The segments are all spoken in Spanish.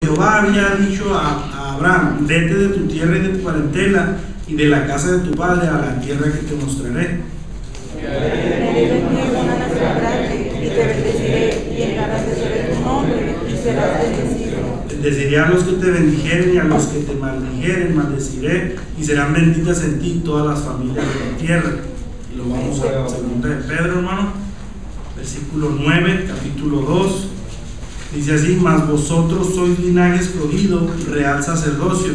Jehová había dicho a Abraham: vete de tu tierra y de tu parentela y de la casa de tu padre a la tierra que te mostraré. Y haré de ti una nación grande, y te bendeciré, y engrandeceré tu nombre, y serás bendecido. Bendeciré a los que te bendijeren, y a los que te maldijeren maldeciré, y serán benditas en ti todas las familias de la tierra. Y lo vamos a 2 de Pedro, hermano, versículo 9, capítulo 2. Dice así: mas vosotros sois linaje escogido, real sacerdocio,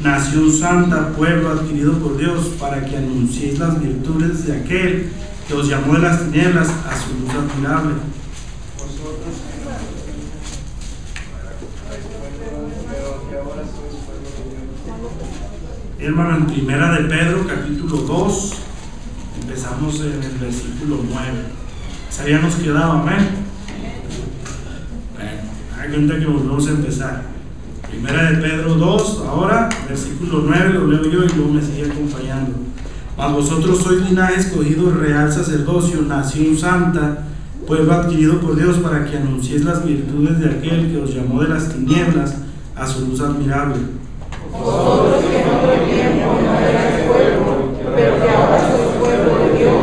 nación santa, pueblo adquirido por Dios, para que anunciéis las virtudes de aquel que os llamó de las tinieblas a su luz admirable. Hermano, en Primera de Pedro, capítulo 2, empezamos en el versículo 9. ¿Se habíamos quedado, amén? Hay cuenta que volvemos a empezar. Primera de Pedro 2, ahora, versículo 9, lo leo yo y luego me sigue acompañando. Mas vosotros sois linaje escogido, real sacerdocio, nación santa, pueblo adquirido por Dios, para que anunciéis las virtudes de aquel que os llamó de las tinieblas a su luz admirable. Vosotros que en otro tiempo no erais pueblo, pero que ahora sois pueblo de Dios,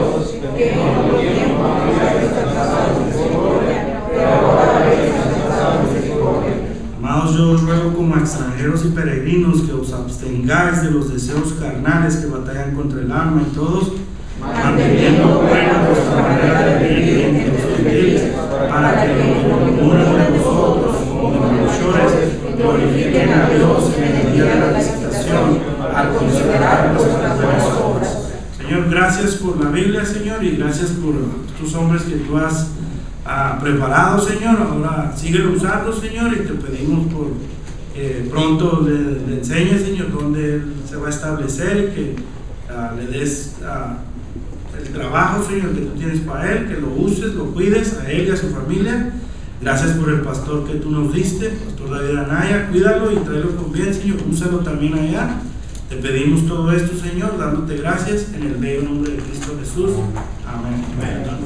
que en otro tiempo no habéis alcanzado misericordia, pero ahora habéis alcanzado misericordia. Amados, yo os ruego como extranjeros y peregrinos que os abstengáis de los deseos carnales que batallan contra el alma y todos, manteniendo buena vuestra manera de vivir entre los gentiles, para que ninguno de vosotros, como malhechores, glorifiquen a Dios en el día de la visitación, al considerar vuestras buenas obras. Señor, gracias por la Biblia, Señor, y gracias por estos hombres que tú has preparado, Señor. Ahora síguelo usando, Señor, y te pedimos por pronto le enseñes, Señor, dónde Él se va a establecer, y que le des el trabajo, Señor, que tú tienes para Él, que lo uses, lo cuides a Él y a su familia. Gracias por el pastor que tú nos diste, Pastor David Anaya. Cuídalo y tráelo con bien, Señor. Úsalo también allá. Te pedimos todo esto, Señor, dándote gracias en el bello nombre de Cristo Jesús. Amén. Para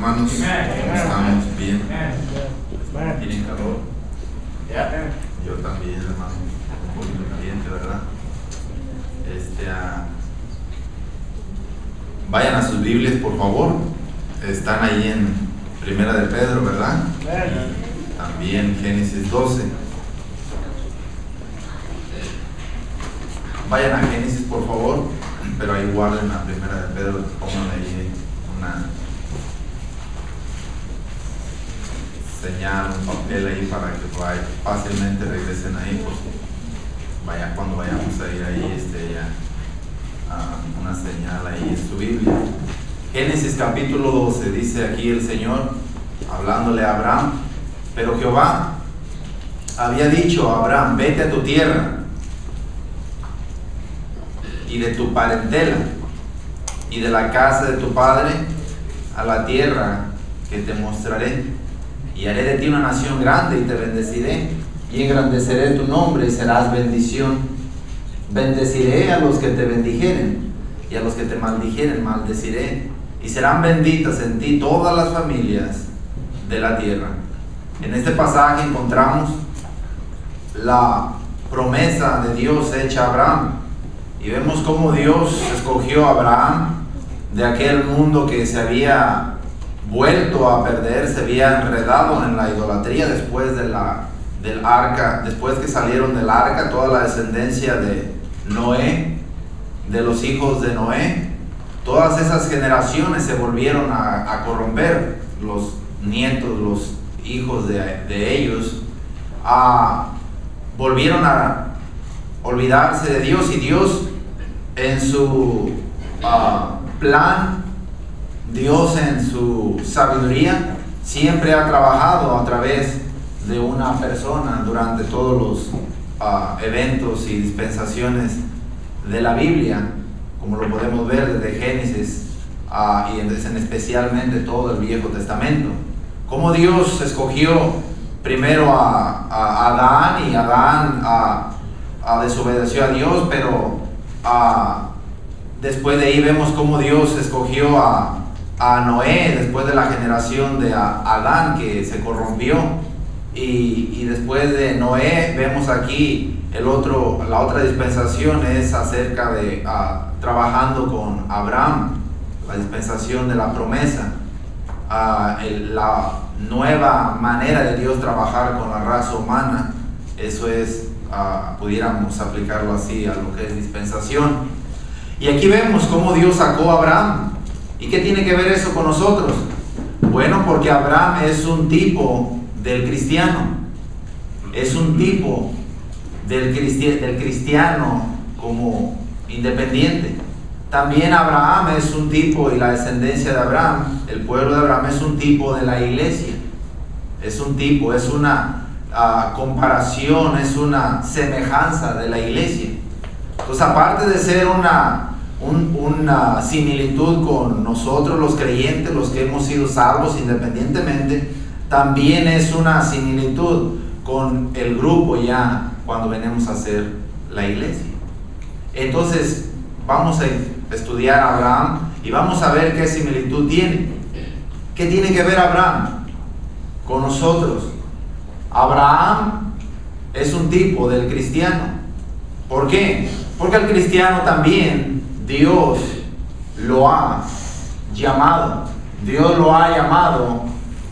hermanos? ¿Cómo estamos? ¿Bien? ¿Tienen calor? Yo también, hermano. Un poquito caliente, ¿verdad? Vayan a sus Biblias, por favor. Están ahí en Primera de Pedro, ¿verdad? Y también Génesis 12. Vayan a Génesis, por favor, pero ahí guarden la Primera de Pedro, pongan ahí una señal, un papel ahí para que fácilmente regresen ahí, pues cuando vayamos a ir ahí, una señal ahí en su Biblia. Génesis capítulo 12, dice aquí el Señor, hablándole a Abraham: pero Jehová había dicho a Abraham, vete a tu tierra y de tu parentela y de la casa de tu padre a la tierra que te mostraré, y haré de ti una nación grande y te bendeciré y engrandeceré tu nombre y serás bendición. Bendeciré a los que te bendijeren y a los que te maldijeren maldeciré, y serán benditas en ti todas las familias de la tierra. En este pasaje encontramos la promesa de Dios hecha a Abraham, y vemos cómo Dios escogió a Abraham de aquel mundo que se había vuelto a perder, se había enredado en la idolatría después del arca, después que salieron del arca, toda la descendencia de Noé, de los hijos de Noé, todas esas generaciones se volvieron a corromper, los nietos, los hijos de ellos, volvieron a olvidarse de Dios, y Dios en su plan, Dios en su sabiduría siempre ha trabajado a través de una persona durante todos los eventos y dispensaciones de la Biblia, como lo podemos ver desde Génesis y en especialmente todo el Viejo Testamento. Como Dios escogió primero a Adán, y Adán desobedeció a Dios, pero después de ahí vemos cómo Dios escogió a Noé después de la generación de Adán, que se corrompió, y después de Noé vemos aquí la otra dispensación es acerca de trabajando con Abraham, la dispensación de la promesa, la nueva manera de Dios trabajar con la raza humana. Eso es, pudiéramos aplicarlo así a lo que es dispensación. Y aquí vemos cómo Dios sacó a Abraham. ¿Y qué tiene que ver eso con nosotros? Bueno, porque Abraham es un tipo del cristiano, es un tipo del cristiano como independiente. También Abraham es un tipo, y la descendencia de Abraham, el pueblo de Abraham, es un tipo de la iglesia. Es un tipo, es una comparación, es una semejanza de la iglesia. Entonces, aparte de ser una similitud con nosotros los creyentes, los que hemos sido salvos independientemente, también es una similitud con el grupo ya cuando venimos a ser la iglesia. Entonces vamos a estudiar a Abraham y vamos a ver qué similitud tiene. ¿Qué tiene que ver Abraham con nosotros? Abraham es un tipo del cristiano. ¿Por qué? Porque al cristiano también Dios lo ha llamado. Dios lo ha llamado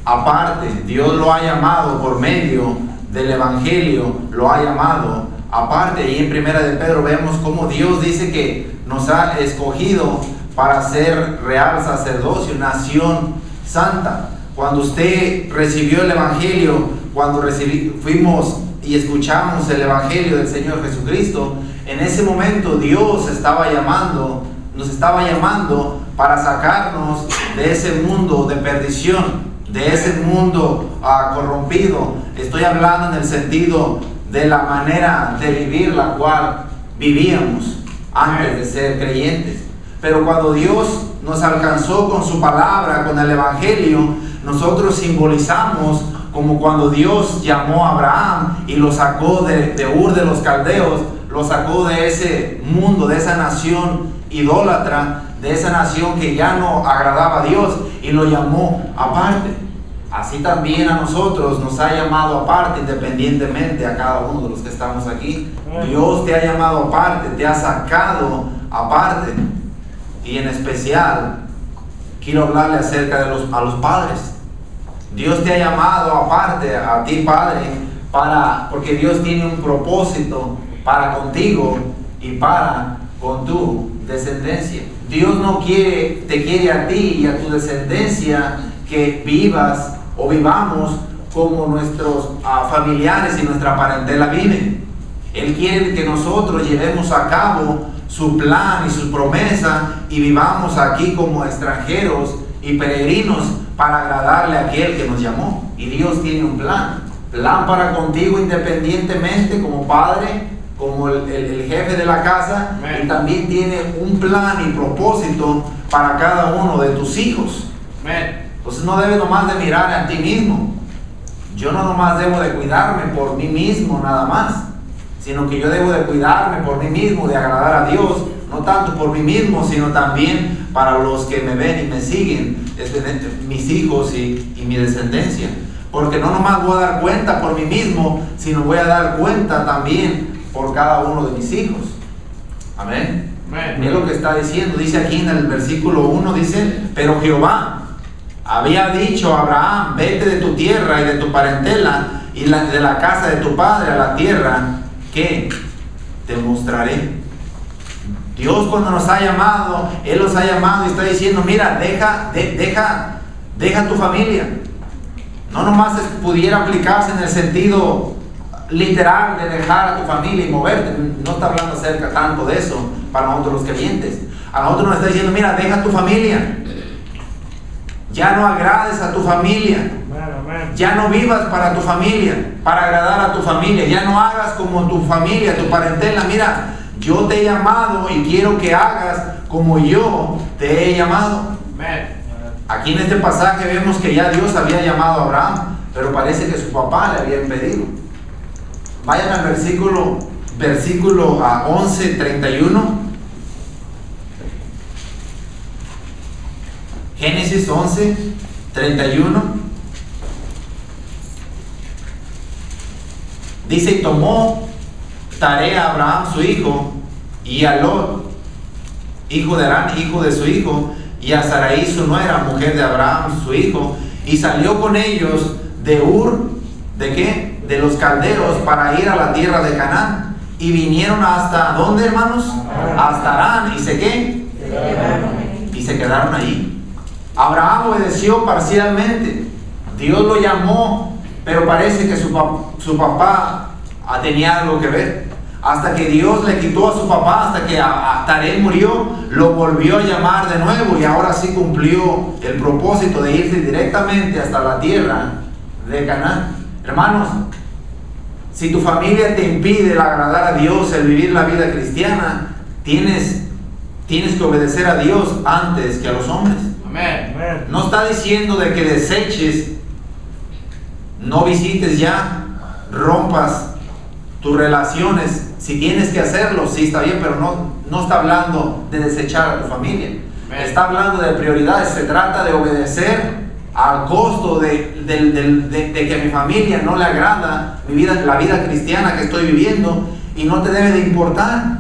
aparte. Dios lo ha llamado por medio del Evangelio. Lo ha llamado aparte. Y en Primera de Pedro vemos cómo Dios dice que nos ha escogido para ser real sacerdocio, nación santa. Cuando usted recibió el Evangelio, cuando fuimos y escuchamos el Evangelio del Señor Jesucristo, en ese momento Dios nos estaba llamando para sacarnos de ese mundo de perdición, de ese mundo corrompido. Estoy hablando en el sentido de la manera de vivir la cual vivíamos antes de ser creyentes. Pero cuando Dios nos alcanzó con su palabra, con el Evangelio, nosotros simbolizamos como cuando Dios llamó a Abraham y lo sacó de Ur de los Caldeos, lo sacó de ese mundo, de esa nación idólatra, de esa nación que ya no agradaba a Dios y lo llamó aparte. Así también a nosotros nos ha llamado aparte, independientemente a cada uno de los que estamos aquí. Dios te ha llamado aparte, te ha sacado aparte. Y en especial quiero hablarle acerca de a los padres. Dios te ha llamado aparte a ti, padre, porque Dios tiene un propósito para contigo y para con tu descendencia. Dios no te quiere a ti y a tu descendencia que vivas o vivamos como nuestros familiares y nuestra parentela viven. Él quiere que nosotros llevemos a cabo su plan y su promesa y vivamos aquí como extranjeros y peregrinos para agradarle a aquel que nos llamó. Y Dios tiene un plan para contigo independientemente como padre, como el jefe de la casa. Amén. Y también tiene un plan y propósito para cada uno de tus hijos. Amén. Entonces no debes nomás de mirar a ti mismo. Yo no nomás debo de cuidarme por mí mismo nada más, sino que yo debo de cuidarme por mí mismo, de agradar a Dios, no tanto por mí mismo, sino también para los que me ven y me siguen, mis hijos y mi descendencia. Porque no nomás voy a dar cuenta por mí mismo, sino voy a dar cuenta también por cada uno de mis hijos. Amén. Mira lo que está diciendo, dice aquí en el versículo 1, dice: pero Jehová había dicho a Abraham: vete de tu tierra y de tu parentela y de la casa de tu padre a la tierra que te mostraré. Dios, cuando nos ha llamado, Él los ha llamado y está diciendo: mira, deja tu familia. No nomás pudiera aplicarse en el sentido literal de dejar a tu familia y moverte. No está hablando acerca tanto de eso para nosotros los creyentes. A nosotros nos está diciendo: mira, deja tu familia. Ya no agrades a tu familia. Ya no vivas para tu familia, para agradar a tu familia. Ya no hagas como tu familia, tu parentela. Mira, yo te he llamado y quiero que hagas como yo te he llamado. Aquí en este pasaje vemos que ya Dios había llamado a Abraham, pero parece que su papá le había impedido. Vayan al versículo 11:31. Génesis 11:31. Dice: y tomó Taré a Abraham su hijo, y a Lot, hijo de Harán, hijo de su hijo, y a Sarai su nuera, mujer de Abraham su hijo, y salió con ellos de Ur, ¿de qué? De los caldeos, para ir a la tierra de Canaán. Y vinieron hasta, ¿dónde, hermanos? Hasta Harán. ¿Y qué? Y se quedaron allí. Abraham obedeció parcialmente. Dios lo llamó, pero parece que su papá tenía algo que ver. Hasta que Dios le quitó a su papá, hasta que Taré murió, lo volvió a llamar de nuevo, y ahora sí cumplió el propósito de irse directamente hasta la tierra de Canaán. Hermanos, si tu familia te impide el agradar a Dios, el vivir la vida cristiana, tienes que obedecer a Dios antes que a los hombres. Amén. No está diciendo de que deseches, no visites ya, rompas tus relaciones. Si tienes que hacerlo, sí está bien, pero no está hablando de desechar a tu familia. Amén. Está hablando de prioridades. Se trata de obedecer al costo de que a mi familia no le agrada la vida cristiana que estoy viviendo, y no te debe de importar.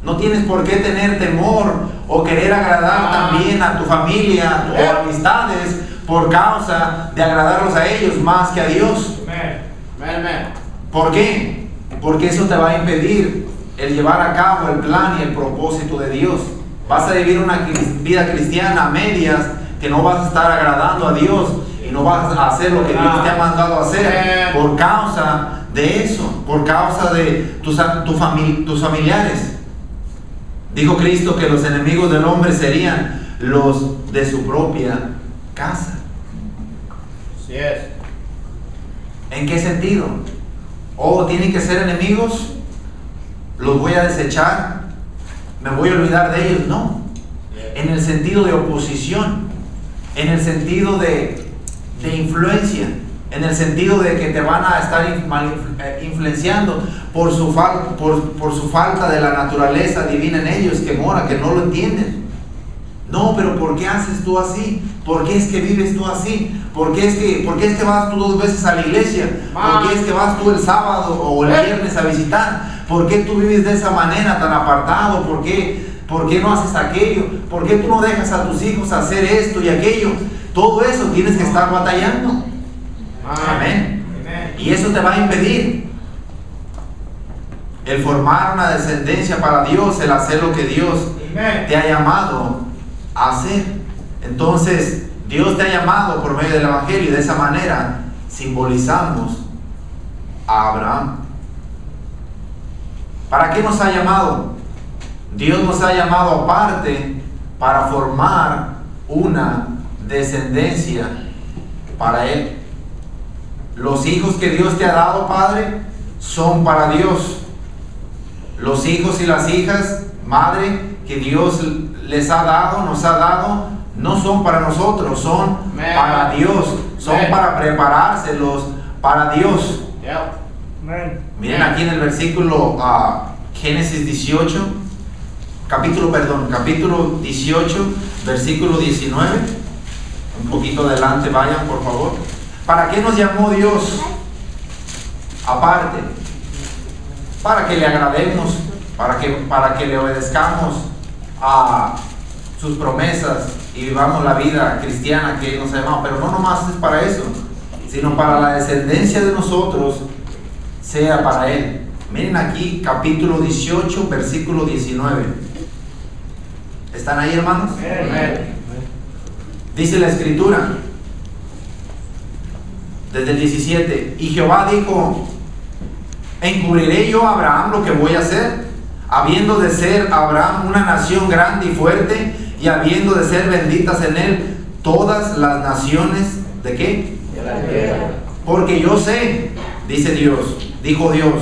No tienes por qué tener temor o querer agradar también a tu familia o amistades por causa de agradarlos a ellos más que a Dios. ¿Por qué? Porque eso te va a impedir el llevar a cabo el plan y el propósito de Dios. Vas a vivir una vida cristiana a medias, que no vas a estar agradando a Dios y no vas a hacer lo que Dios te ha mandado a hacer por causa de eso, por causa de tus familiares. Dijo Cristo que los enemigos del hombre serían los de su propia casa. Así es. ¿En qué sentido? ¿Tienen que ser enemigos? ¿Los voy a desechar? ¿Me voy a olvidar de ellos? No. En el sentido de oposición, en el sentido de influencia, en el sentido de que te van a estar influenciando por su falta de la naturaleza divina en ellos, que mora, que no lo entienden. No, pero ¿por qué haces tú así? ¿Por qué es que vives tú así? ¿Por qué es que vas tú 2 veces a la iglesia? ¿Por qué es que vas tú el sábado o el viernes a visitar? ¿Por qué tú vives de esa manera tan apartado? ¿Por qué no haces aquello? ¿Por qué tú no dejas a tus hijos hacer esto y aquello? Todo eso tienes que estar batallando. Amén. Y eso te va a impedir el formar una descendencia para Dios, el hacer lo que Dios te ha llamado a hacer. Entonces, Dios te ha llamado por medio del Evangelio y de esa manera simbolizamos a Abraham. ¿Para qué nos ha llamado? Dios nos ha llamado aparte para formar una descendencia para Él. Los hijos que Dios te ha dado, Padre, son para Dios. Los hijos y las hijas, Madre, que Dios les ha dado, nos ha dado, no son para nosotros, son para Dios, son para preparárselos para Dios. Miren aquí en el versículo Génesis 18, capítulo 18, versículo 19. Un poquito adelante, vayan por favor. ¿Para qué nos llamó Dios? Aparte, para que le agrademos, para que le obedezcamos a sus promesas y vivamos la vida cristiana que Él nos ha llamado. Pero no nomás es para eso, sino para la descendencia de nosotros sea para Él. Miren aquí capítulo 18, versículo 19. ¿Están ahí, hermanos? Dice la escritura desde el 17: y Jehová dijo: ¿encubriré yo a Abraham lo que voy a hacer? Habiendo de ser Abraham una nación grande y fuerte, y habiendo de ser benditas en él todas las naciones, ¿de qué? De la tierra. Porque yo sé, dice Dios, dijo Dios,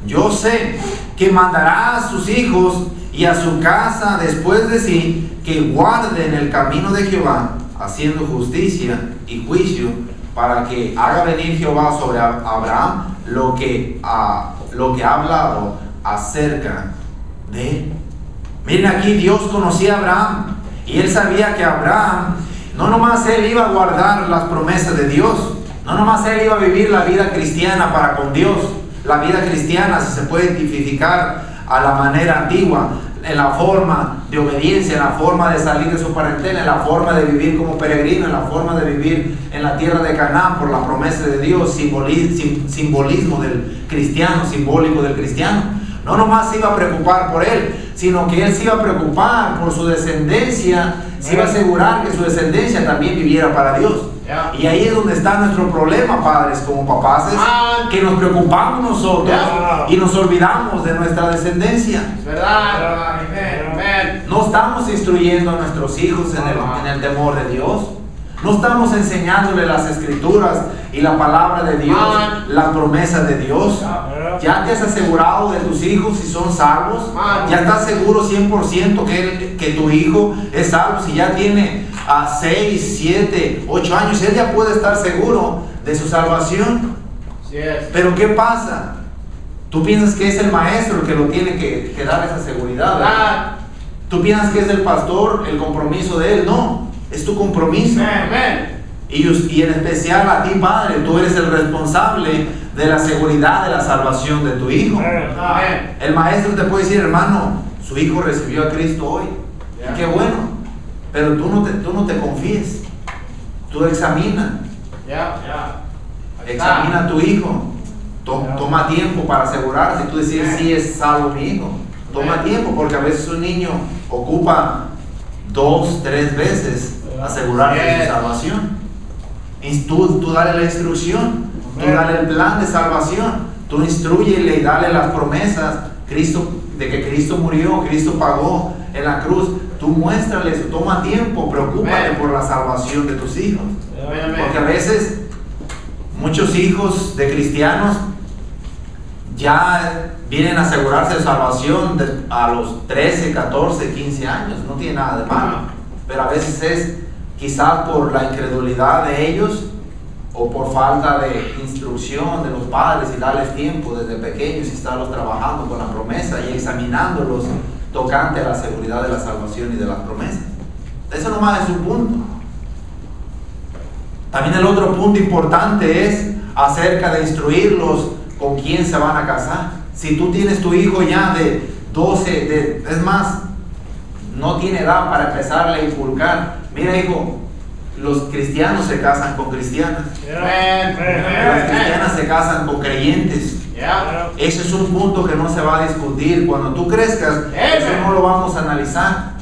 yo sé que mandará a sus hijos y a su casa después de sí, que guarden el camino de Jehová, haciendo justicia y juicio, para que haga venir Jehová sobre Abraham lo que ha hablado acerca de él. Miren aquí, Dios conocía a Abraham y él sabía que Abraham, no nomás él iba a guardar las promesas de Dios, no nomás él iba a vivir la vida cristiana para con Dios. La vida cristiana, si se puede identificar a la manera antigua, en la forma de obediencia, en la forma de salir de su parentela, en la forma de vivir como peregrino, en la forma de vivir en la tierra de Canaán por la promesa de Dios, simbolismo del cristiano, simbólico del cristiano. No nomás se iba a preocupar por él, sino que él se iba a preocupar por su descendencia, se iba a asegurar que su descendencia también viviera para Dios. Y ahí es donde está nuestro problema, padres, como papás, es que nos preocupamos nosotros y nos olvidamos de nuestra descendencia. ¿Verdad? No estamos instruyendo a nuestros hijos en el temor de Dios. No estamos enseñándole las escrituras y la palabra de Dios, las promesas de Dios. Ya te has asegurado de tus hijos si son salvos. Ya estás seguro 100% que tu hijo es salvo. Si ya tiene 6, 7, 8 años, él ya puede estar seguro de su salvación. Pero ¿qué pasa? Tú piensas que es el maestro el que lo tiene que dar esa seguridad, ¿verdad? Tú piensas que es el pastor el compromiso de él. No, es tu compromiso. Y en especial a ti, padre, tú eres el responsable de la seguridad de la salvación de tu hijo. El maestro te puede decir: hermano, su hijo recibió a Cristo hoy. Y qué bueno. Pero tú no te confíes. Tú examina. Examina a tu hijo. Toma tiempo para asegurarse. Tú decir: sí es salvo mi hijo. Toma tiempo, porque a veces un niño ocupa 2, 3 veces asegurarse de su salvación. Y tú dale la instrucción, tú dale el plan de salvación, tú instrúyele y dale las promesas de que Cristo murió, Cristo pagó en la cruz. Tú muéstrale eso, toma tiempo, preocúpate por la salvación de tus hijos. Porque a veces muchos hijos de cristianos ya vienen a asegurarse de salvación a los 13, 14, 15 años. No tiene nada de malo, pero a veces es quizás por la incredulidad de ellos o por falta de instrucción de los padres y darles tiempo desde pequeños y estarlos trabajando con la promesa y examinándolos tocante a la seguridad de la salvación y de las promesas. Eso nomás es un punto. También el otro punto importante es acerca de instruirlos con quién se van a casar. Si tú tienes tu hijo ya de 12, es más, no tiene edad para empezarle a inculcar. Mira, hijo, los cristianos se casan con cristianas. Las cristianas se casan con creyentes. Ese es un punto que no se va a discutir. Cuando tú crezcas, eso no lo vamos a analizar.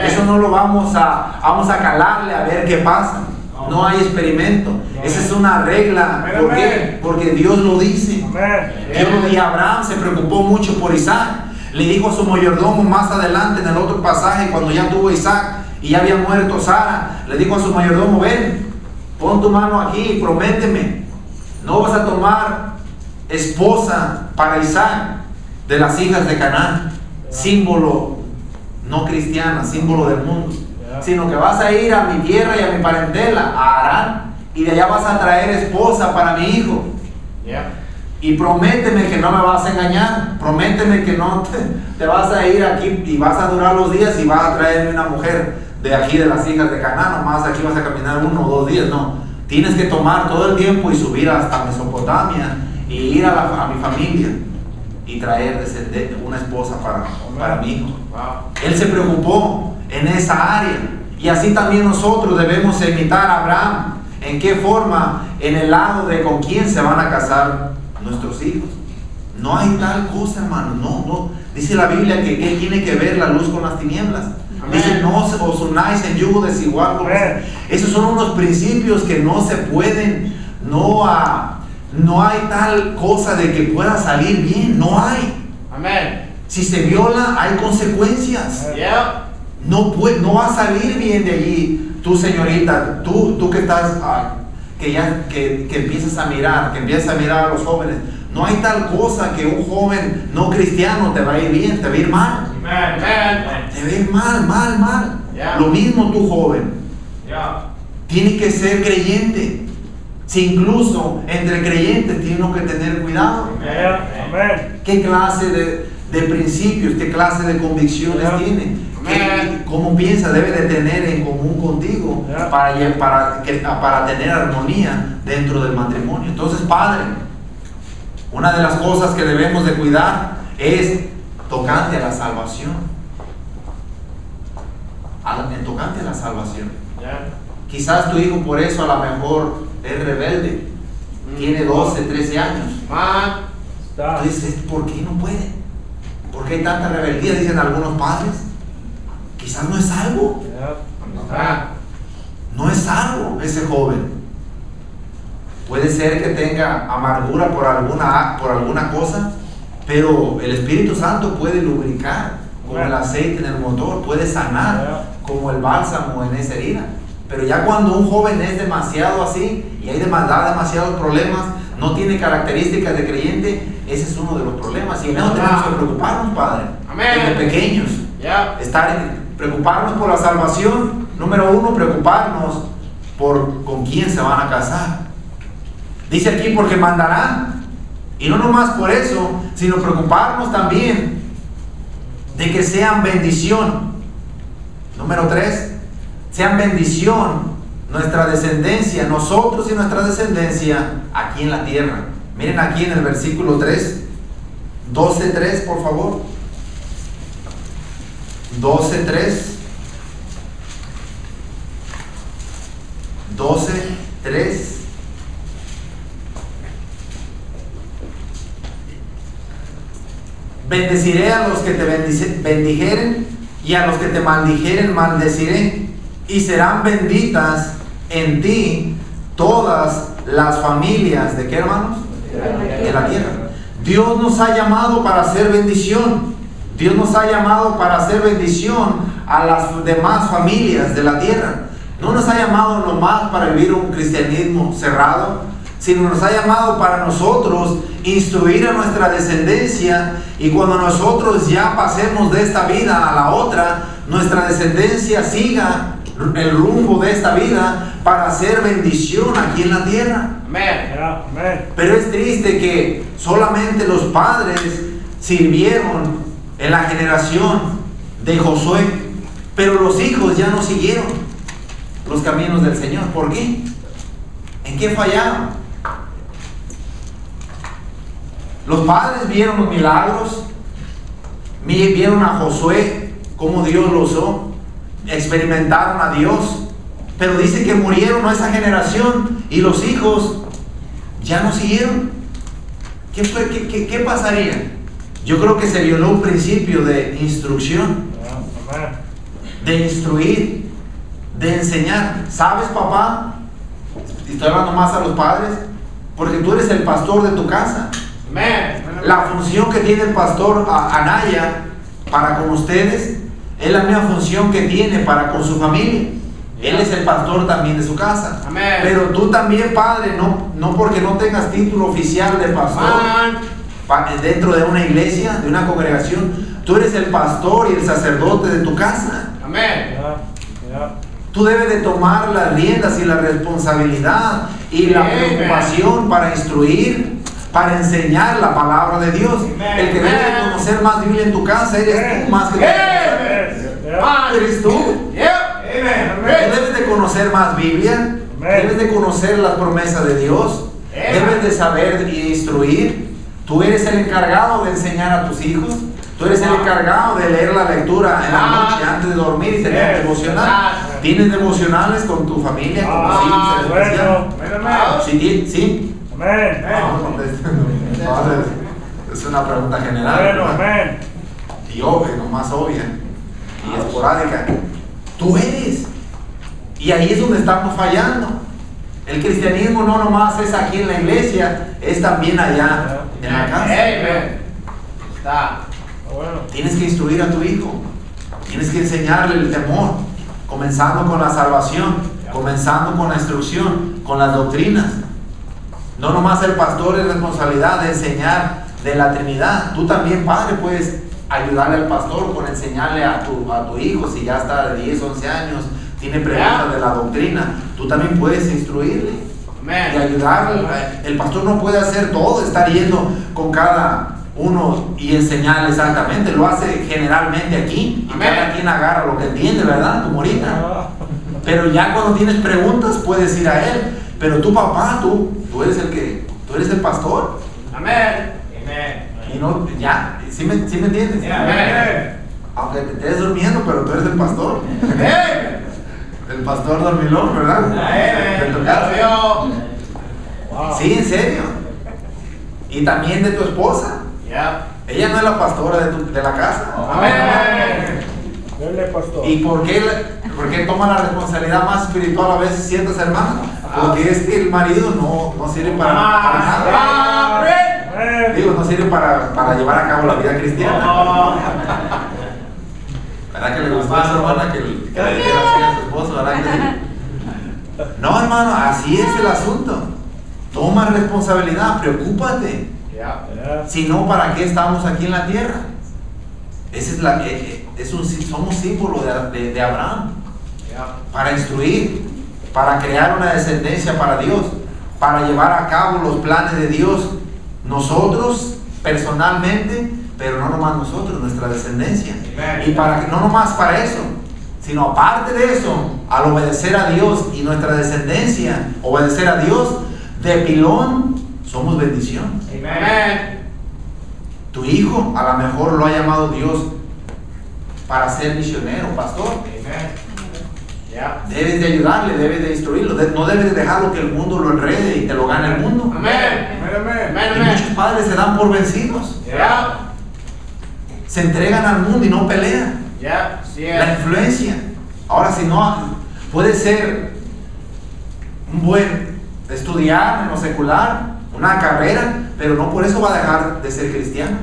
Eso no lo vamos a calarle a ver qué pasa. No hay experimento. Esa es una regla. ¿Por qué? Porque Dios lo dice. Y Abraham se preocupó mucho por Isaac. Le dijo a su mayordomo más adelante en el otro pasaje, cuando ya tuvo Isaac y ya había muerto Sara, le dijo a su mayordomo: ven, pon tu mano aquí y prométeme, no vas a tomar esposa para Isaac de las hijas de Canaán, símbolo no cristiana, símbolo del mundo, sino que vas a ir a mi tierra y a mi parentela, a Harán, y de allá vas a traer esposa para mi hijo. Y prométeme que no me vas a engañar, prométeme que no te vas a ir aquí y vas a durar los días y vas a traerme una mujer de aquí de las hijas de Canaán, nomás aquí vas a caminar 1 o 2 días. No, tienes que tomar todo el tiempo y subir hasta Mesopotamia y ir a mi familia y traer una esposa para mi hijo. Él se preocupó en esa área, y así también nosotros debemos imitar a Abraham. ¿En qué forma? En el lado de con quién se van a casar nuestros hijos. No hay tal cosa, hermano. No. Dice la Biblia que ¿qué tiene que ver la luz con las tinieblas? Dice: no os unáis en yugo desigual con los... Esos son unos principios que no se pueden. No hay tal cosa de que pueda salir bien. No hay. Si se viola, hay consecuencias. No va a salir bien de allí. Tú, señorita, tú que estás que empiezas a mirar, a los jóvenes. No hay tal cosa que un joven no cristiano te va a ir bien, te va a ir mal. Te va a ir mal. Lo mismo tú, joven. Tienes que ser creyente. Si incluso entre creyentes tienes que tener cuidado. ¿Qué clase de principios, qué clase de convicciones tiene? ¿Cómo piensa? Debe de tener en común contigo para tener armonía dentro del matrimonio. Entonces, padre, una de las cosas que debemos de cuidar es tocante a la salvación. Tocante a la salvación. Quizás tu hijo por eso a lo mejor es rebelde, tiene 12, 13 años. Tú dices: ¿por qué no puede? ¿Por qué hay tanta rebeldía? Dicen algunos padres. Quizás no es salvo. No es salvo ese joven. Puede ser que tenga amargura por alguna cosa, pero el Espíritu Santo puede lubricar como el aceite en el motor, puede sanar como el bálsamo en esa herida. Pero ya cuando un joven es demasiado así y da demasiados problemas, no tiene características de creyente, ese es uno de los problemas. Y no tenemos que preocuparnos, padre, desde pequeños. Preocuparnos por la salvación. Número 1, preocuparnos por con quién se van a casar. Dice aquí: porque mandarán. Y no nomás por eso, sino preocuparnos también de que sean bendición. Número 3, sean bendición nuestra descendencia, nosotros y nuestra descendencia aquí en la tierra. Miren aquí en el versículo 3, 12:3, por favor. 12:3. 12:3. Bendeciré a los que te bendijeren, y a los que te maldijeren maldeciré, y serán benditas en ti todas las familias. ¿De qué, hermanos? De la tierra. Dios nos ha llamado para hacer bendición. Dios nos ha llamado para hacer bendición a las demás familias de la tierra. No nos ha llamado nomás para vivir un cristianismo cerrado, sino nos ha llamado para nosotros instruir a nuestra descendencia, y cuando nosotros ya pasemos de esta vida a la otra, nuestra descendencia siga el rumbo de esta vida para hacer bendición aquí en la tierra. Pero es triste que solamente los padres sirvieron en la generación de Josué. Pero los hijos ya no siguieron los caminos del Señor. ¿Por qué? ¿En qué fallaron? Los padres vieron los milagros, vieron a Josué, cómo Dios lo usó, experimentaron a Dios, pero dice que murieron a esa generación y los hijos ya no siguieron. ¿Qué pasaría? Yo creo que se violó un principio de instrucción, de instruir, de enseñar. ¿Sabes, papá? Estoy hablando más a los padres, porque tú eres el pastor de tu casa. La función que tiene el pastor Anaya para con ustedes es la misma función que tiene para con su familia. Él es el pastor también de su casa. Amén. Pero tú también, padre, no porque no tengas título oficial de pastor dentro de una iglesia, de una congregación, tú eres el pastor y el sacerdote de tu casa. Amén. Tú debes de tomar las riendas y la responsabilidad y la preocupación para instruir, para enseñar la palabra de Dios. El que debe de conocer más Biblia en tu casa eres tú, más que tú. Eres tú. Tú debes de conocer más Biblia, debes de conocer las promesas de Dios, debes de saber y instruir. Tú eres el encargado de enseñar a tus hijos. Tú eres el encargado de leer la lectura en la noche antes de dormir y tener devocional. ¿Tienes devocionales con tu familia, con tus hijos en especial? ¿Sí? ¿Sí? Amén. Es una pregunta general. Amén. Y obvia, no más obvia y esporádica. Tú eres. Y ahí es donde estamos fallando. El cristianismo no nomás es aquí en la iglesia, es también allá en la casa. Está. Tienes que instruir a tu hijo, tienes que enseñarle el temor, comenzando con la salvación, comenzando con la instrucción, con las doctrinas. No nomás el pastor es responsabilidad de enseñar de la Trinidad. Tú también, padre, puedes ayudarle al pastor con enseñarle a tu hijo, si ya está de 10, 11 años, tiene preguntas de la doctrina, tú también puedes instruirle y ayudarle. El pastor no puede hacer todo, estar yendo con cada uno y enseñarle exactamente, lo hace generalmente aquí y cada quien agarra lo que entiende, ¿verdad? Tu morita. Pero ya cuando tienes preguntas puedes ir a él. Pero tu papá, tú eres tú eres el pastor. Amén. Y no, ya, ¿sí me entiendes? Amén. Aunque te estés durmiendo, pero tú eres el pastor. El pastor dormilón, ¿verdad? De tu casa. Sí, en serio. Y también de tu esposa. Ella no es la pastora de la casa. Amén. ¿Y por qué toma la responsabilidad más espiritual a veces ciertas hermanas? Porque es que el marido no sirve para nada. Digo, no sirve para llevar a cabo la vida cristiana. ¿Verdad que le gustó a esa hermana que le dijera así a su esposo? ¿Verdad que sí? No, hermano, así es el asunto. Toma responsabilidad, preocúpate. Si no, ¿para qué estamos aquí en la tierra? Somos símbolo de Abraham. Para instruir, para crear una descendencia para Dios, para llevar a cabo los planes de Dios. Nosotros, personalmente, pero no nomás nosotros, nuestra descendencia. Y no nomás para eso, sino aparte de eso, al obedecer a Dios y nuestra descendencia, obedecer a Dios, de pilón somos bendición. Tu hijo a lo mejor lo ha llamado Dios para ser misionero, pastor. Debes de ayudarle, debes de instruirlo, no debes de dejarlo que el mundo lo enrede y te lo gane el mundo. Y muchos padres se dan por vencidos. Se entregan al mundo y no pelean. La influencia. Ahora, si no, puede ser un buen estudiar en lo secular, una carrera, pero no por eso va a dejar de ser cristiano.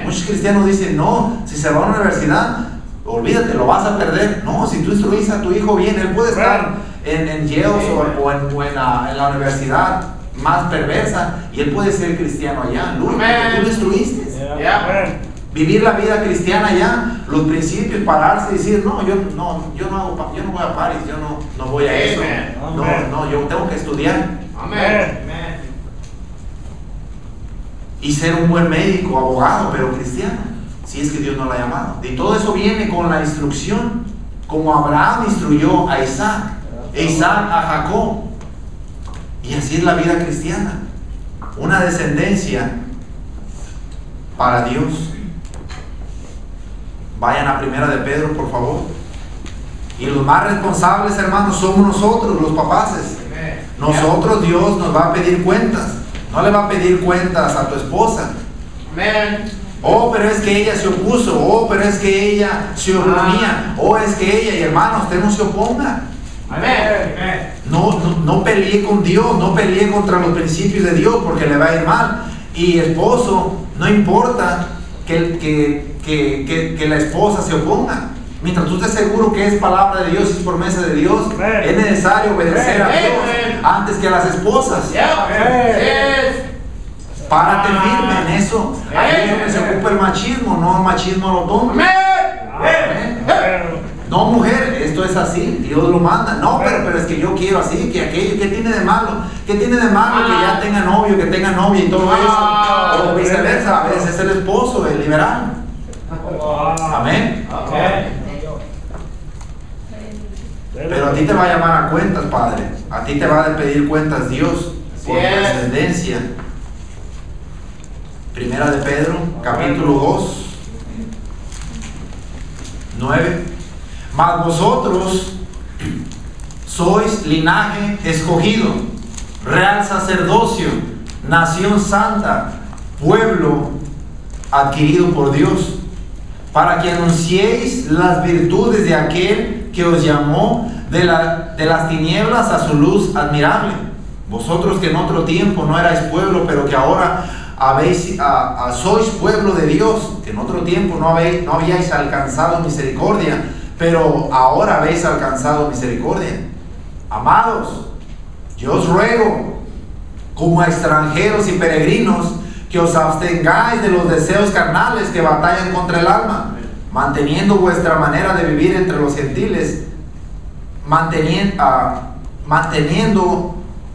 Muchos cristianos dicen, no, si se va a una universidad, olvídate, lo vas a perder. No, si tú instruís a tu hijo bien, él puede estar en Yale o en la universidad más perversa y él puede ser cristiano allá. Tú lo instruiste. Vivir la vida cristiana allá, los principios, pararse y decir, no, yo no voy a París, yo no voy a eso. No, yo tengo que estudiar. Y ser un buen médico, abogado, pero cristiano, si es que Dios no lo ha llamado. Y todo eso viene con la instrucción. como Abraham instruyó a Isaac, e Isaac a Jacob. Y así es la vida cristiana, una descendencia para Dios. Vayan a 1 de Pedro, por favor. Y los más responsables, hermanos, somos nosotros, los papaces. Nosotros, Dios nos va a pedir cuentas. No le va a pedir cuentas a tu esposa. Oh, pero es que ella se opuso. Oh, pero es que ella se oponía. Oh, es que ella, y hermanos, usted no se oponga. No pelee con Dios, no pelee contra los principios de Dios, porque le va a ir mal. Y esposo, no importa que la esposa se oponga. Mientras tú estés seguro que es palabra de Dios, es promesa de Dios, es necesario obedecer a Dios antes que a las esposas. Párate firme en eso. Ahí es donde se ocupa el machismo, no el machismo lo toma. No, mujer, esto es así, Dios lo manda. No, pero es que yo quiero así, que aquello. ¿Qué tiene de malo? ¿Qué tiene de malo que ya tenga novio, que tenga novia y todo eso? O viceversa, a veces es el esposo, el liberal. Amén. Pero a ti te va a llamar a cuentas, Padre. A ti te va a pedir cuentas Dios por tu descendencia. 1 de Pedro, capítulo 2, 9. Mas vosotros sois linaje escogido, real sacerdocio, nación santa, pueblo adquirido por Dios, para que anunciéis las virtudes de aquel que os llamó de las tinieblas a su luz admirable. Vosotros que en otro tiempo no erais pueblo, pero que ahora sois pueblo de Dios, que en otro tiempo no habíais alcanzado misericordia, pero ahora habéis alcanzado misericordia. Amados, yo os ruego, como a extranjeros y peregrinos, que os abstengáis de los deseos carnales que batallan contra el alma, manteniendo vuestra manera de vivir entre los gentiles, manteniendo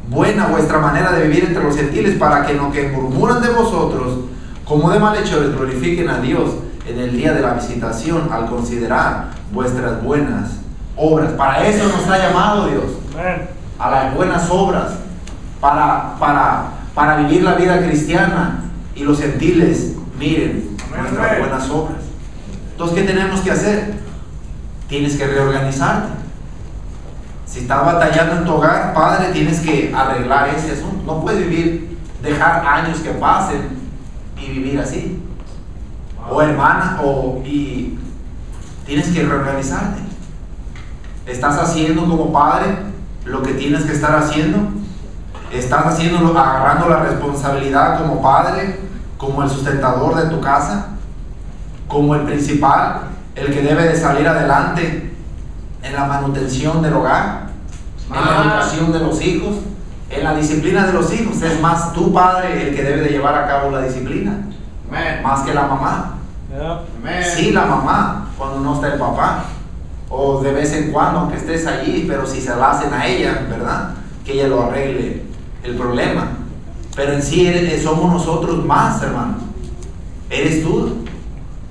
buena vuestra manera de vivir entre los gentiles, para que no que murmuran de vosotros como de malhechores glorifiquen a Dios en el día de la visitación, al considerar vuestras buenas obras. Para eso nos ha llamado Dios, a las buenas obras, para vivir la vida cristiana, y los gentiles miren nuestras buenas obras. Entonces, ¿qué tenemos que hacer? Tienes que reorganizarte. Si estás batallando en tu hogar, padre, tienes que arreglar ese asunto. No puedes dejar años que pasen y vivir así. O hermana, y tienes que reorganizarte. ¿Estás haciendo como padre lo que tienes que estar haciendo? ¿Estás agarrando la responsabilidad como padre, como el sustentador de tu casa, como el principal, el que debe de salir adelante en la manutención del hogar, en la educación de los hijos, en la disciplina de los hijos? Es más tu padre el que debe de llevar a cabo la disciplina, más que la mamá. Sí, la mamá, cuando no está el papá, o de vez en cuando, aunque estés allí, pero si se la hacen a ella, ¿verdad? Que ella lo arregle el problema. Pero en sí somos nosotros más, hermanos. ¿Eres tú?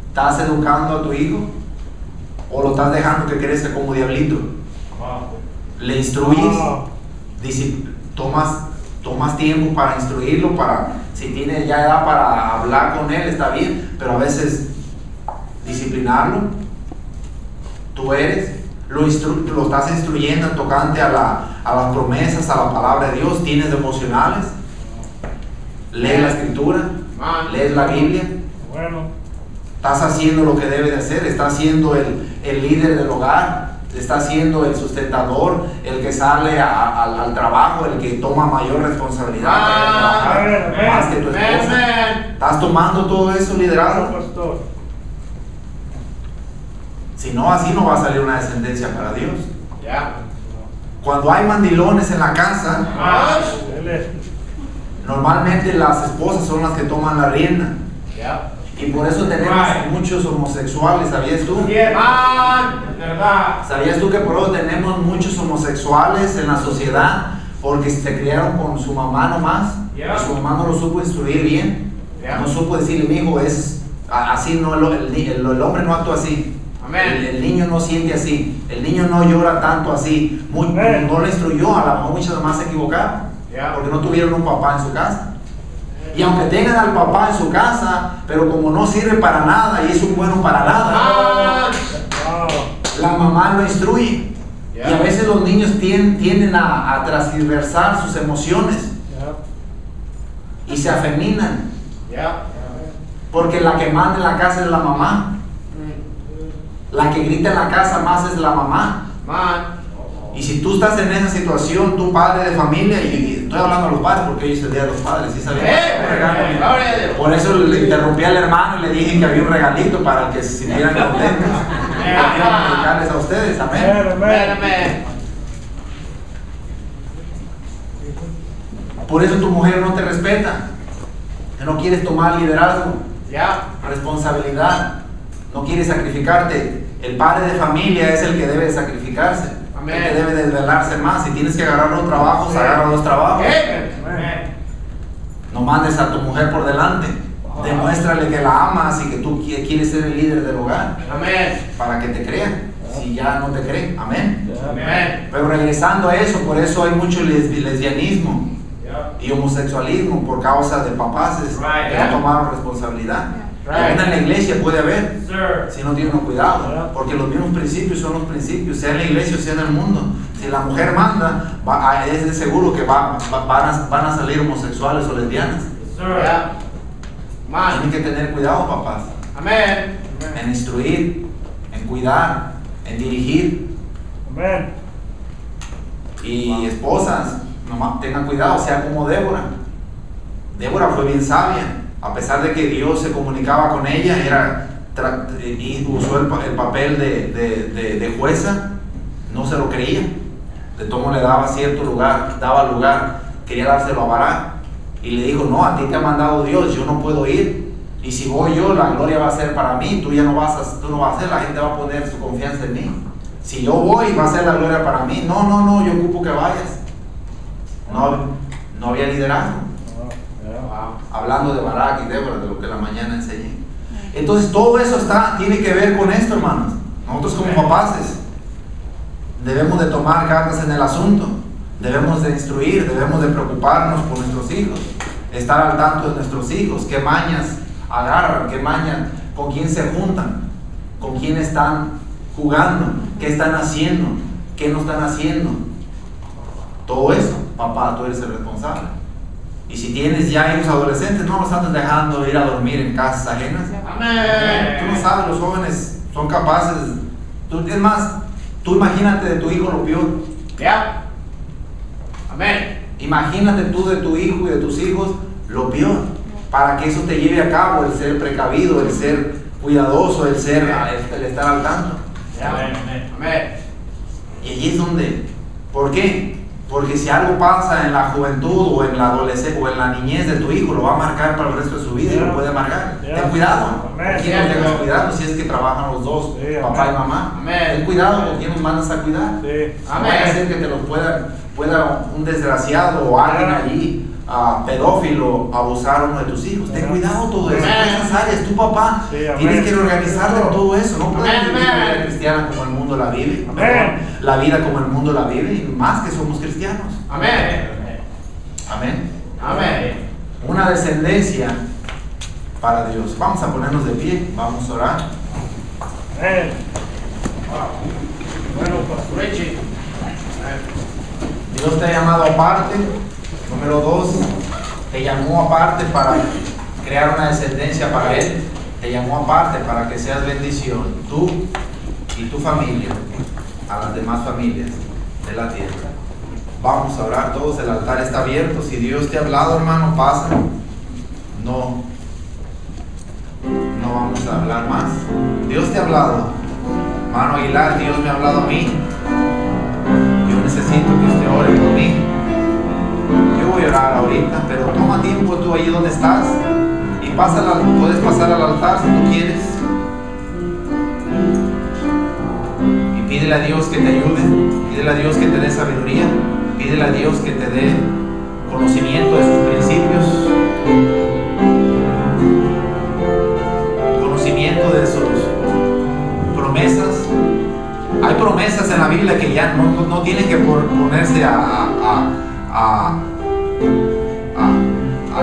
¿Estás educando a tu hijo? ¿O lo estás dejando que crezca como diablito? ¿Le instruyes? Tomas tiempo para instruirlo, si tiene ya edad para hablar con él, está bien, pero a veces disciplinarlo. Tú lo estás instruyendo en tocante a las promesas, a la palabra de Dios. Tienes devocionales, lees la escritura, lees la Biblia. Estás haciendo lo que debe de hacer. Estás siendo el líder del hogar, estás siendo el sustentador, el que sale al trabajo, el que toma mayor responsabilidad para trabajar más que tu esposa. ¿Estás tomando todo eso, liderazgo? Si no, así no va a salir una descendencia para Dios. Cuando hay mandilones en la casa, normalmente las esposas son las que toman la rienda. Y por eso tenemos muchos homosexuales. ¿Sabías tú? ¿Sabías tú que por eso tenemos muchos homosexuales en la sociedad? Porque se criaron con su mamá nomás. Y su mamá no lo supo instruir bien. No supo decirle, mi hijo es así, no, el hombre no actúa así. El niño no siente así, el niño no llora tanto así, no lo instruyó, a lo mejor muchas más se equivocaron, porque no tuvieron un papá en su casa. Y aunque tengan al papá en su casa, pero como no sirve para nada y es un bueno para nada, la mamá lo instruye. Y a veces los niños tienden a transversar sus emociones y se afeminan, porque la que manda en la casa es la mamá. La que grita en la casa más es la mamá. Y si tú estás en esa situación, tú padre de familia, y estoy hablando a los padres porque hoy es el día de los padres, ¿sí sabían? Por eso le interrumpí al hermano y le dije que había un regalito para que se sintieran contentos. Quiero comunicarles a ustedes, amén. Por eso tu mujer no te respeta, que no quieres tomar liderazgo, responsabilidad, no quieres sacrificarte. El padre de familia es el que debe sacrificarse, el que debe desvelarse más. Si tienes que agarrar los trabajos, agarra los trabajos. No mandes a tu mujer por delante. Demuéstrale que la amas y que tú quieres ser el líder del hogar, para que te crean, si ya no te creen. Amén. Pero regresando a eso, por eso hay mucho lesbianismo y homosexualismo, por causa de papás que no tomaron responsabilidad. En la iglesia puede haber, si no tienen cuidado, porque los mismos principios son los principios, sea en la iglesia o sea en el mundo. Si la mujer manda, es de seguro que van a salir homosexuales o lesbianas. Tienen que tener cuidado, papás, en instruir, en cuidar, en dirigir. Y esposas, nomás tengan cuidado, sea como Débora. Débora fue bien sabia. A pesar de que Dios se comunicaba con ella, y usó el papel de jueza, no se lo creía. De todo modo le daba cierto lugar, quería dárselo a Barak. Y le dijo, no, a ti te ha mandado Dios, yo no puedo ir. Y si voy yo, la gloria va a ser para mí, tú no vas a ser, la gente va a poner su confianza en mí. Si yo voy, va a ser la gloria para mí. No, yo ocupo que vayas. No había liderazgo. Hablando de Barak y Débora, de lo que la mañana enseñé. Entonces todo eso tiene que ver con esto, hermanos. Nosotros como papás debemos de tomar cartas en el asunto, debemos de instruir, debemos de preocuparnos por nuestros hijos, estar al tanto de nuestros hijos, qué mañas agarran, con quién se juntan, con quién están jugando, qué están haciendo, qué no están haciendo. Todo eso, papá, tú eres el responsable. Y si tienes ya hijos adolescentes, no los andes dejando ir a dormir en casas ajenas. Tú no sabes, los jóvenes son capaces. Es más, tú imagínate de tu hijo lo peor. Imagínate tú de tu hijo y de tus hijos lo peor, para que eso te lleve a cabo el ser precavido, el ser cuidadoso, el estar al tanto. Y allí es donde, ¿por qué? Porque si algo pasa en la juventud o en la adolescencia o en la niñez de tu hijo, lo va a marcar para el resto de su vida y lo puede amargar. Ten cuidado. Aquí no tengas cuidado si es que trabajan los dos, papá y mamá. Ten cuidado con quién nos mandas a cuidar. No vaya a ser que te los pueda un desgraciado o alguien allí, pedófilo, abusar a uno de tus hijos. Ten cuidado todo eso. En esas áreas, tu papá, tienes que organizarlo en todo eso. No puedes vivir la vida cristiana como el mundo la vive. La vida como el mundo la vive, y más que somos cristianos. Amén. Una descendencia para Dios. Vamos a ponernos de pie, vamos a orar. Dios te ha llamado aparte. Número 2, te llamó aparte para crear una descendencia para Él. Te llamó aparte para que seas bendición, tú y tu familia, a las demás familias de la tierra. Vamos a orar todos, el altar está abierto. Si Dios te ha hablado, hermano, pasa. No vamos a hablar más. Dios te ha hablado, hermano Aguilar, Dios me ha hablado a mí. Yo necesito que usted ore por mí. Yo voy a orar ahorita, pero toma tiempo tú ahí donde estás y puedes pasar al altar si tú quieres. Y pídele a Dios que te ayude, pídele a Dios que te dé sabiduría, pídele a Dios que te dé conocimiento de sus principios, conocimiento de sus promesas. promesas en la Biblia que ya no tienen que ponerse a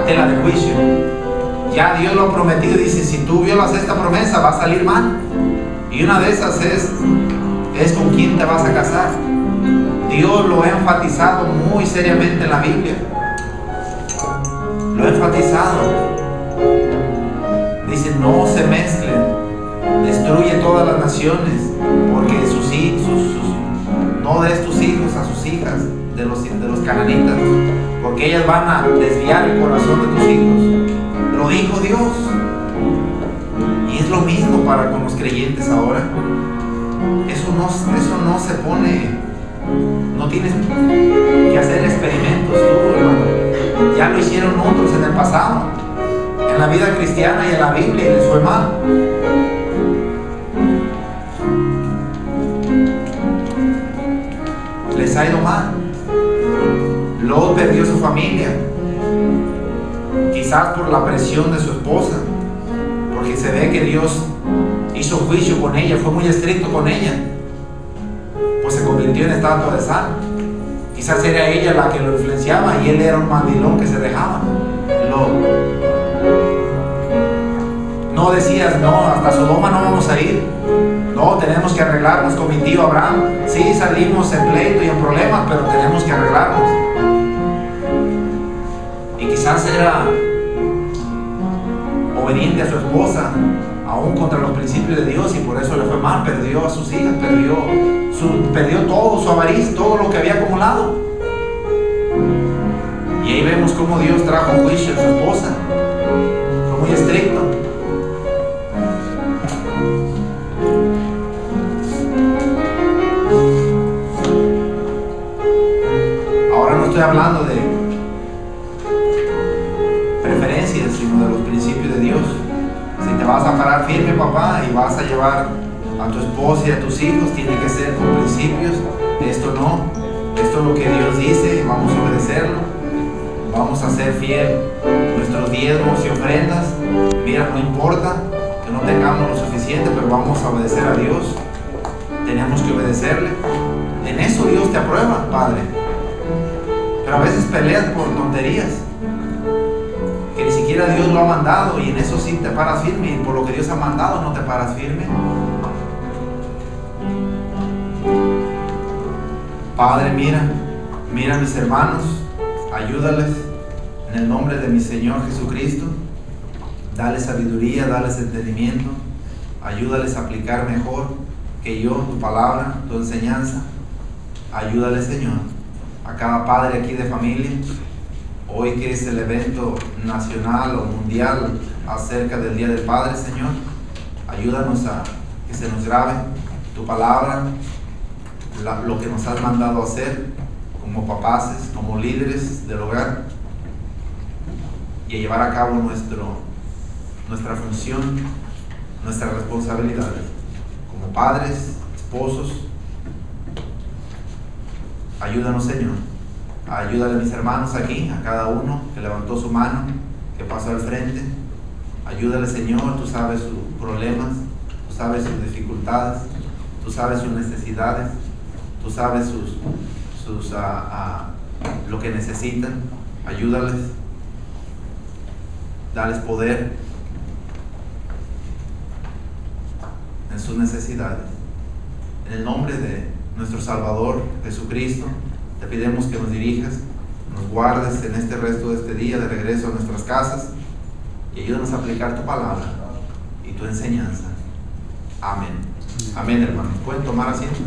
tela de juicio. Ya Dios lo ha prometido y dice, si tú violas esta promesa va a salir mal. Y una de esas es con quién te vas a casar. Dios lo ha enfatizado muy seriamente en la Biblia. Lo ha enfatizado. Dice, no se mezclen, destruye todas las naciones, porque no des tus hijos a sus hijas de los cananitas, porque ellas van a desviar el corazón de tus hijos. Lo dijo Dios. Y es lo mismo con los creyentes ahora. Eso no se pone, no tienes que hacer experimentos tú, hermano. Ya lo hicieron otros en el pasado, en la vida cristiana y en la Biblia, y les fue mal. Les ha ido mal. Lot perdió su familia, quizás por la presión de su esposa, porque se ve que Dios hizo juicio con ella, fue muy estricto con ella, pues se convirtió en estatua de sal. Quizás era ella la que lo influenciaba y él era un mandilón que se dejaba. No decías, no, hasta Sodoma no vamos a ir. No, tenemos que arreglarnos con mi tío Abraham. Sí, salimos en pleito y en problemas, pero tenemos que arreglarnos. Y quizás era obediente a su esposa, aún contra los principios de Dios, y por eso le fue mal. Perdió a sus hijas, perdió todo, su avaricia, todo lo que había acumulado. Y ahí vemos cómo Dios trajo juicio a su esposa. Fue muy estricto. Ahora no estoy hablando de preferencias, sino de los principios de Dios. Si te vas a parar firme, papá, y vas a llevar a tu esposa y a tus hijos, tiene que ser con principios. Esto no, esto es lo que Dios dice, vamos a obedecerlo, vamos a ser fiel nuestros diezmos y ofrendas. Mira, no importa que no tengamos lo suficiente, pero vamos a obedecer a Dios. Tenemos que obedecerle. En eso Dios te aprueba, Padre. Pero a veces peleas por tonterías que ni siquiera Dios lo ha mandado, y en eso sí te paras firme, y por lo que Dios ha mandado no te paras firme. Padre, mira a mis hermanos, ayúdales en el nombre de mi Señor Jesucristo. Dale sabiduría, dales entendimiento, ayúdales a aplicar mejor que yo tu palabra, tu enseñanza. Ayúdale, Señor, a cada padre aquí de familia, hoy que es el evento nacional o mundial acerca del Día del Padre, Señor. Ayúdanos a que se nos grabe tu palabra, lo que nos has mandado a hacer como papás, como líderes del hogar, y a llevar a cabo nuestra función, nuestras responsabilidades como padres, esposos. Ayúdanos, Señor. Ayúdale a mis hermanos aquí, a cada uno que levantó su mano, que pasó al frente. Ayúdale, Señor. Tú sabes sus problemas, tú sabes sus dificultades, tú sabes sus necesidades, tú sabes lo que necesitan. Ayúdales, dales poder en sus necesidades. En el nombre de nuestro Salvador Jesucristo, te pedimos que nos dirijas, nos guardes en este resto de este día de regreso a nuestras casas, y ayúdanos a aplicar tu palabra y tu enseñanza. Amén. Amén, hermanos. ¿Pueden tomar asiento?